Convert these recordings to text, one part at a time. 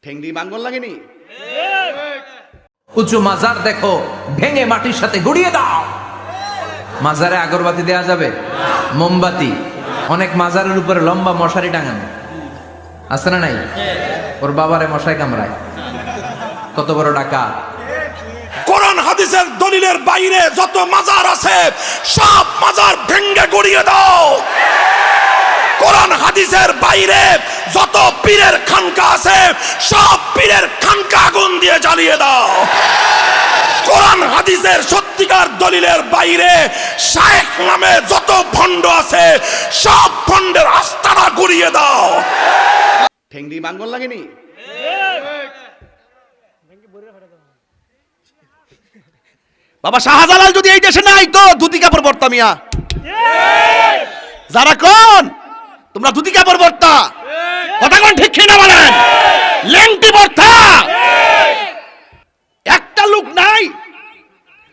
ঠেংডি বাঙ্গল লাগেনি? উঁচু মাজার দেখো, ভেঙে মাটির সাথে গুড়িয়ে দাও। মাজারে আগরবাতি দেয়া যাবে? মোমবাতি। অনেক মাজারের উপরে লম্বা মশারি টাঙানো আছে না নাই? ওর বাবারে মশাই কামড়ায়, কত বড় ডাকাত। কোরআন হাদিসের দলিলের বাইরে যত মাজার আছে সব মাজার ভেঙে গুড়িয়ে দাও। কোরআন হাদিসের বাইরে যত পীরের খানকা আছে সব পীরের খানকা আগুন দিয়ে জ্বালিয়ে দাও। কোরআন হাদিসের সত্যিকার দলিলের বাইরে শায়েখ নামে যত ভণ্ড আছে সব ভণ্ডের আস্তানা গুড়িয়ে দাও। ঠেংডি বাঙ্গল লাগেনি? বাবা শাহজালাল যদি এই দেশে নাই তো ধুতি কাপড় পরতাম মিয়া। যারা কোন তোমরা ধুতি কাপড় পরতা, কথা কোন ঠিক না বলেন? লেংটি পরতা, একটা লোক নাই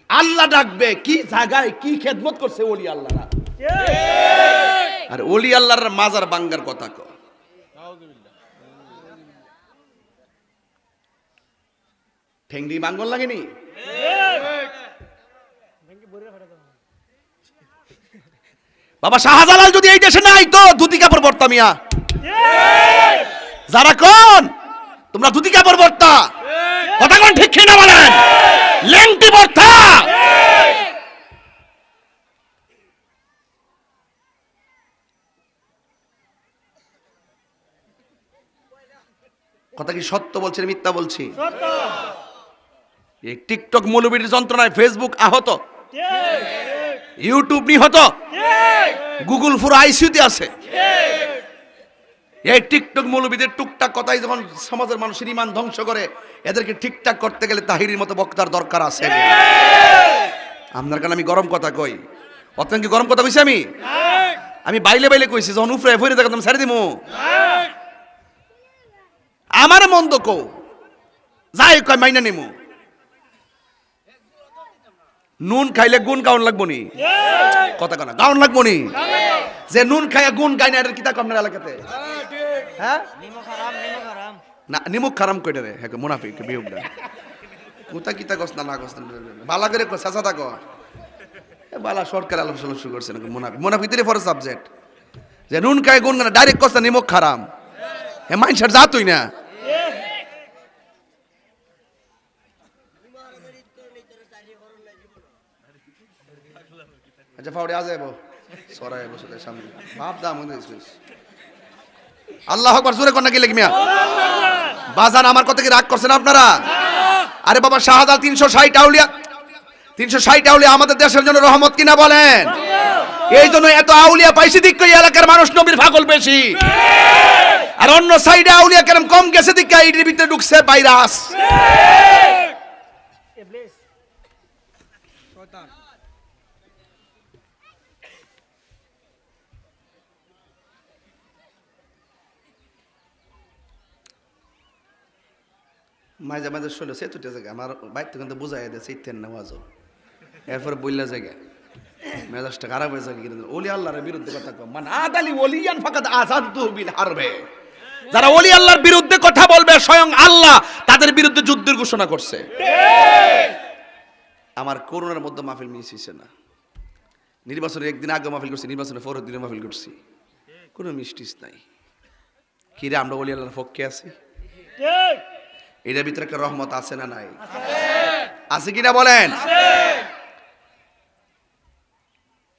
আল্লাহ ডাকবে কি জায়গায় কি খেদমত করছে ওলি আল্লাহরা। আর ওলি আল্লাহর মাজার বাঙ্গার কথা কো। ঠেংডি বাঙ্গল লাগেনি? বাবা শাহজালাল যদি এই দেশে নাই তো ধুতি কাপড় পরতাম মিয়া। যারা কোন তোমরা ধুতি কাপড় পরতা, কথা কোন ঠিক না বলেন? লেংটি পরতা, কথা কি সত্য বলছি না মিথ্যা বলছি? এই টিকটক মৌলবীর যন্ত্রণায় ফেসবুক আহত, ইউটিউব নিহত, গুগল পুরো আইসিইউতে আছে। এই টিকটক মৌলবীদের টুকটাক কথাই যখন সমাজের মানুষের ঈমান ধ্বংস করে, এদেরকে ঠিকঠাক করতে গেলে তাহিরির মতো বক্তার দরকার আছে। আপনার কারণে আমি গরম কথা কই, অত্যন্ত কি গরম কথা কইছি? আমি বাইলে বাইলে কইছি, যখন উফরে ফিরে দেখো তুমি ছেড়ে দিমু। আমার মন্দ কো যাই কয় মাইনা নিমু। নুন খাইলে গুণ গাউন লাগবো নি? কথা কনা গাউন লাগবো নি? যে নুন খাইয়া গুণ গাই না, এটার কিতা আপনার এলাকাতে? হ্যাঁ না, নিমুখ খারাম কইটা রে। হ্যাঁ মুনাফিক বিহুবডা কোথা কিতা কস না কস বালা করে কস সাসা থাকো। বালা সরকার আলোচনা শুরু করছে না। মুনাফিক মুনাফিক দিলে ফর সাবজেক্ট যে নুন খায় গুণ গানা ডাইরেক্ট কস না নিমুখ খারাম। হ্যাঁ মাইনসার যা তুই না। আচ্ছা ফাউড়ে আজ যাবো সরাই বসে সামনে বাপ দাম আল্লাহ আকবার জোরে কন্যা কি লেগে মিয়া বাজান আমার কথা কি রাগ করছেন আপনারা? আরে বাবা শাহজালাল 360 আউলিয়া 360 আউলিয়া আমাদের দেশের জন্য রহমত কিনা বলেন? এই জন্য এত আউলিয়া পাইছি দিক কই এলাকার মানুষ নবীর পাগল বেশি, আর অন্য সাইডে আউলিয়া কেরম কম গেছে দিক এইটির ভিতরে ঢুকছে ভাইরাস। মাঝে মাঝে শুনলো সে তুটে জায়গা আমার বাইর তো কিন্তু বুঝাই দিয়েছে ইত্যেন নেওয়াজও, এরপরে বললা জায়গা মেজাজটা খারাপ হয়ে যায়। কিন্তু ওলি আল্লাহর বিরুদ্ধে কথা কম মানে আদালি ওলিয়ান ফাকাদ আযানতু বিল হারবে। যারা ওলি আল্লাহর বিরুদ্ধে কথা বলবে স্বয়ং আল্লাহ তাদের বিরুদ্ধে যুদ্ধের ঘোষণা করছে। আমার করোনার মধ্যে মাহফিল মিস হইছে না। নির্বাচনের একদিন আগে মাহফিল করছি, নির্বাচনের পরের দিনে মাহফিল করছি, কোনো মিষ্টিস নাই। কিরে আমরা ওলি আল্লাহর পক্ষে আছি? এটার ভিতরে একটা রহমত আছে না নাই? আছে কিনা বলেন?